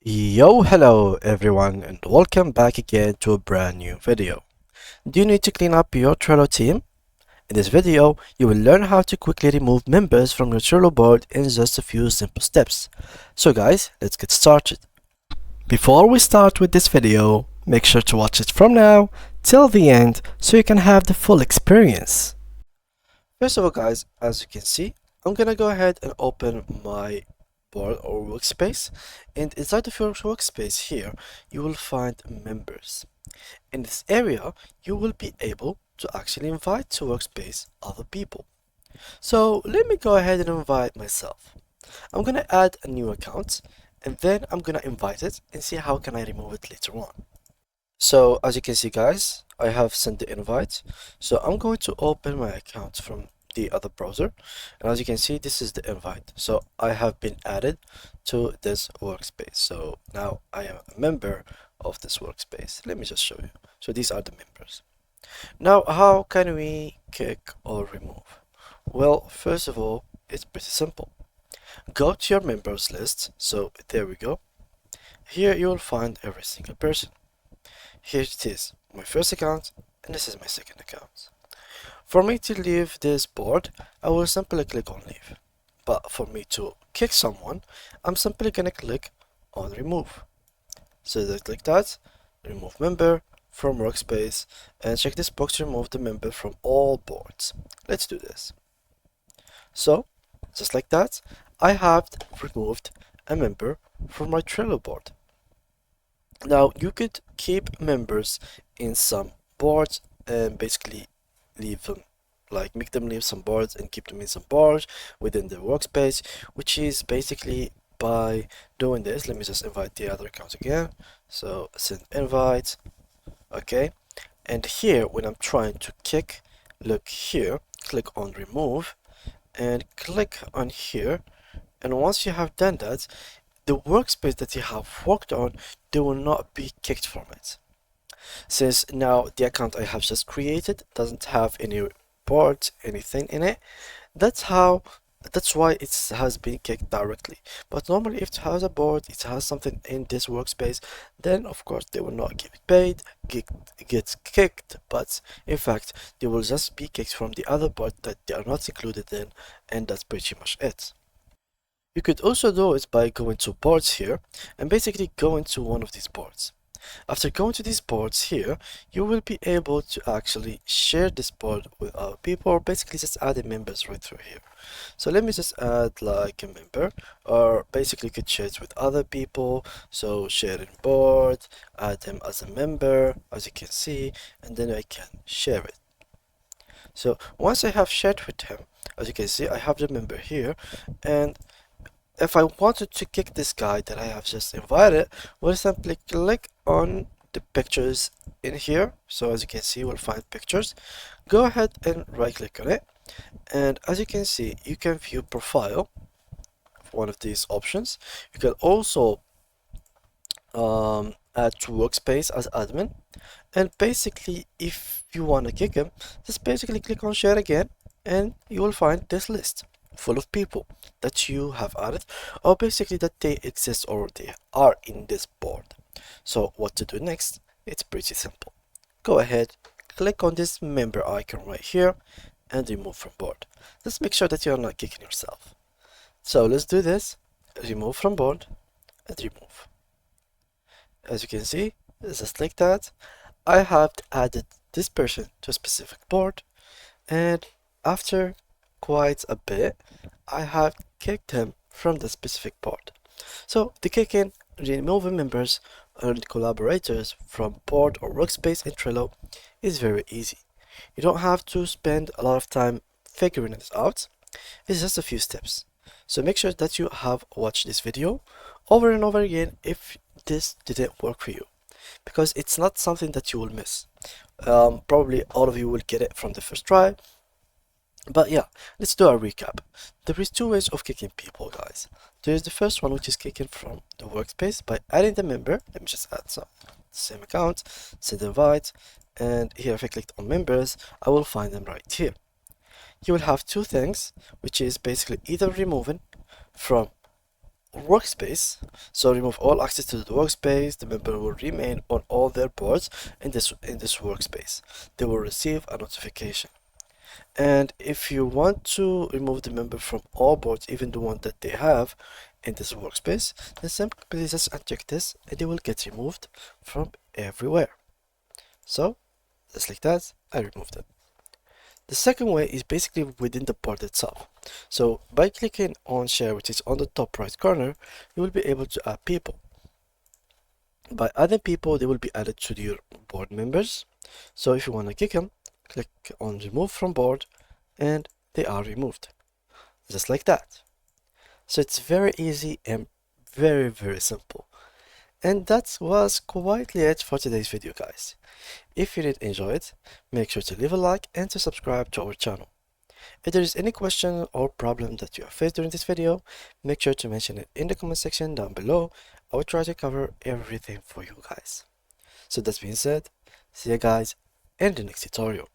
Hello everyone, and welcome back again to a brand new video. Do you need to clean up your Trello team? In this video, you will learn how to quickly remove members from your Trello board in just a few simple steps. So guys, let's get started. Before we start with this video, make sure to watch it from now till the end so you can have the full experience. First of all guys, as you can see, I'm gonna go ahead and open my board or workspace, and inside of your workspace here you will find members. In this area you will be able to actually invite to workspace other people. So let me go ahead and invite myself. I'm gonna add a new account, and then I'm gonna invite it and see how can I remove it later on. So as you can see guys, I have sent the invite. So I'm going to open my account from the other browser, and as you can see, this is the invite. So I have been added to this workspace. So now I am a member of this workspace. Let me just show you. So these are the members. Now how can we kick or remove? Well, first of all, it's pretty simple. Go to your members list. So there we go. Here you will find every single person. Here it is, my first account, and this is my second account. For me to leave this board, I will simply click on leave. But for me to kick someone, I'm simply gonna click on remove. So I click that, remove member from workspace, and check this box to remove the member from all boards. Let's do this. So, just like that, I have removed a member from my Trello board. Now you could keep members in some boards and basically leave them, like make them leave some boards and keep them in some boards within the workspace, which is basically by doing this. Let me just invite the other account again. So send invite, okay. And here when I'm trying to kick, look here, click on remove and click on here, and once you have done that, the workspace that you have worked on, they will not be kicked from it. Since now the account I have just created doesn't have any boards, anything in it, that's why it has been kicked directly. But normally if it has a board, it has something in this workspace, then of course they will not get paid, get kicked, but in fact they will just be kicked from the other board that they are not included in, and that's pretty much it. You could also do it by going to boards here and basically going to one of these boards. After going to these boards here, you will be able to actually share this board with other people, or basically just add members right through here. So let me just add like a member, or basically you could share it with other people. So share in board, add him as a member, as you can see, and then I can share it. So once I have shared with him, as you can see, I have the member here, and if I wanted to kick this guy that I have just invited, we'll simply click on the pictures in here. So as you can see, we'll find pictures. Go ahead and right click on it. And as you can see, you can view profile, one of these options. You can also add to workspace as admin. And basically, if you want to kick him, just basically click on share again, and you will find this list full of people that you have added, or basically that they exist or they are in this board. So what to do next? It's pretty simple. Go ahead, click on this member icon right here and remove from board. Just make sure that you're not kicking yourself. So let's do this. Remove from board and remove. As you can see, just like that, I have added this person to a specific board, and after quite a bit, I have kicked him from the specific board. So the kicking, removing members and collaborators from board or workspace in Trello is very easy. You don't have to spend a lot of time figuring this out. It's just a few steps. So make sure that you have watched this video over and over again if this didn't work for you, because it's not something that you will miss. Probably all of you will get it from the first try. But yeah, let's do a recap. There is two ways of kicking people, guys. There is the first one, which is kicking from the workspace by adding the member. Let me just add some same account, send invite, and here if I click on members, I will find them right here. You will have two things, which is basically either removing from workspace. So remove all access to the workspace. The member will remain on all their boards in this workspace. They will receive a notification. And if you want to remove the member from all boards, even the one that they have in this workspace, then simply just uncheck this and they will get removed from everywhere. So just like that, I removed them. The second way is basically within the board itself. So by clicking on share, which is on the top right corner, you will be able to add people. By adding people, they will be added to your board members. So if you want to kick them, click on remove from board and they are removed. Just like that. So it's very easy and very simple. And that was quietly it for today's video, guys. If you did enjoy it, make sure to leave a like and to subscribe to our channel. If there is any question or problem that you have faced during this video, make sure to mention it in the comment section down below. I will try to cover everything for you guys. So that being said, see you guys in the next tutorial.